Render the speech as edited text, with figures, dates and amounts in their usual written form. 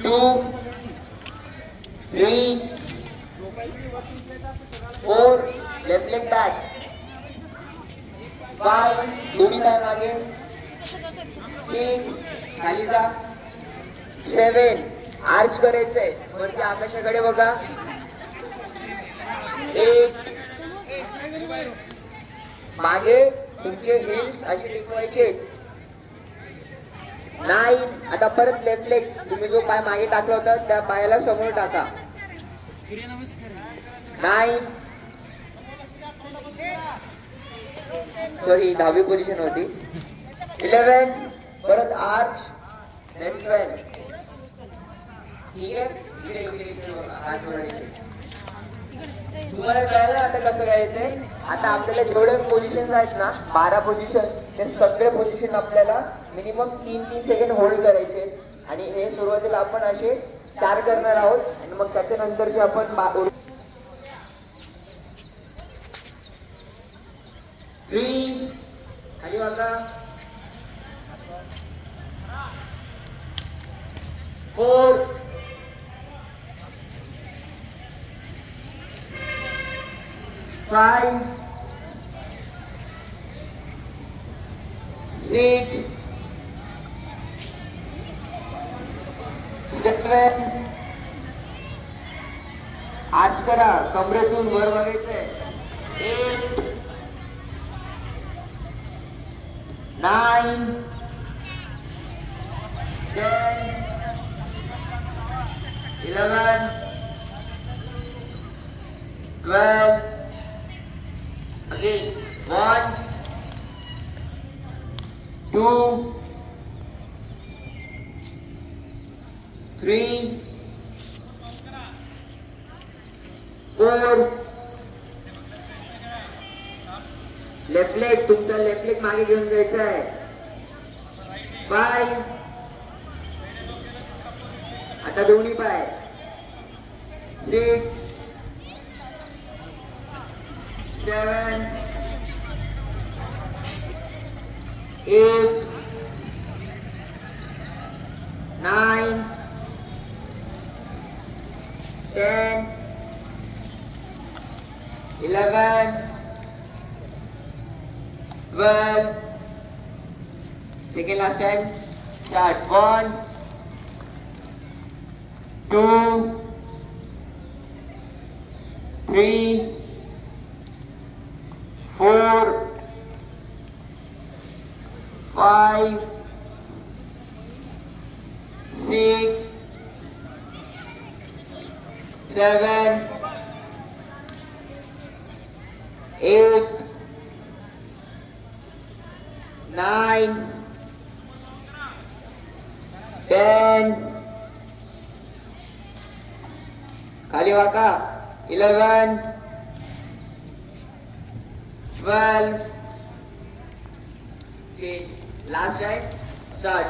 2, 3, 4, left leg back, 5, दोन्ही पाय मागे, 6, खाली जा, 7, आर्च करायचंय वरती आकाशाकडे बघा, 8, मागे तुमचे हिल्स असे टिकवायचे, 9, आता परत लेफ्ट लेग, तुम्ही जो पाय मागे टाकला होता त्या पायाला समोर टाका, 9, सॉरी 10वी पोझिशन होती, 11, परत आर्च, then 12, ठीक आहे. तुम्हाला कळलं आता कसं करायचंय. आता आपल्याला जेवढे पोझिशन आहेत ना 12 पोझिशन, ते सगळे पोझिशन आपल्याला मिनिमम 3-3 सेकंड होल्ड करायचे आणि हे सुरुवातीला आपण असे 4 करणार आहोत आणि मग त्याच्यानंतरचे आपण 3, खाली वाका, 4, 5, 6, 7, आर्च करा, कमरेतून वर बघायचंय, 8, 9, 10, 11, 12, again, 1, 2, 3, 4, लेफ्ट लेग, तुमचा लेफ्ट लेग मागे घेऊन जायचा आहे, 5, आता दोन्ही पाय, 6, 7, 8, 9, 10, 11, 12, second last time, start, 1, 2, 3, 4, 5, 6, 7, 8, 9, 10, खाली वाका, 11, 12, change, last time, start.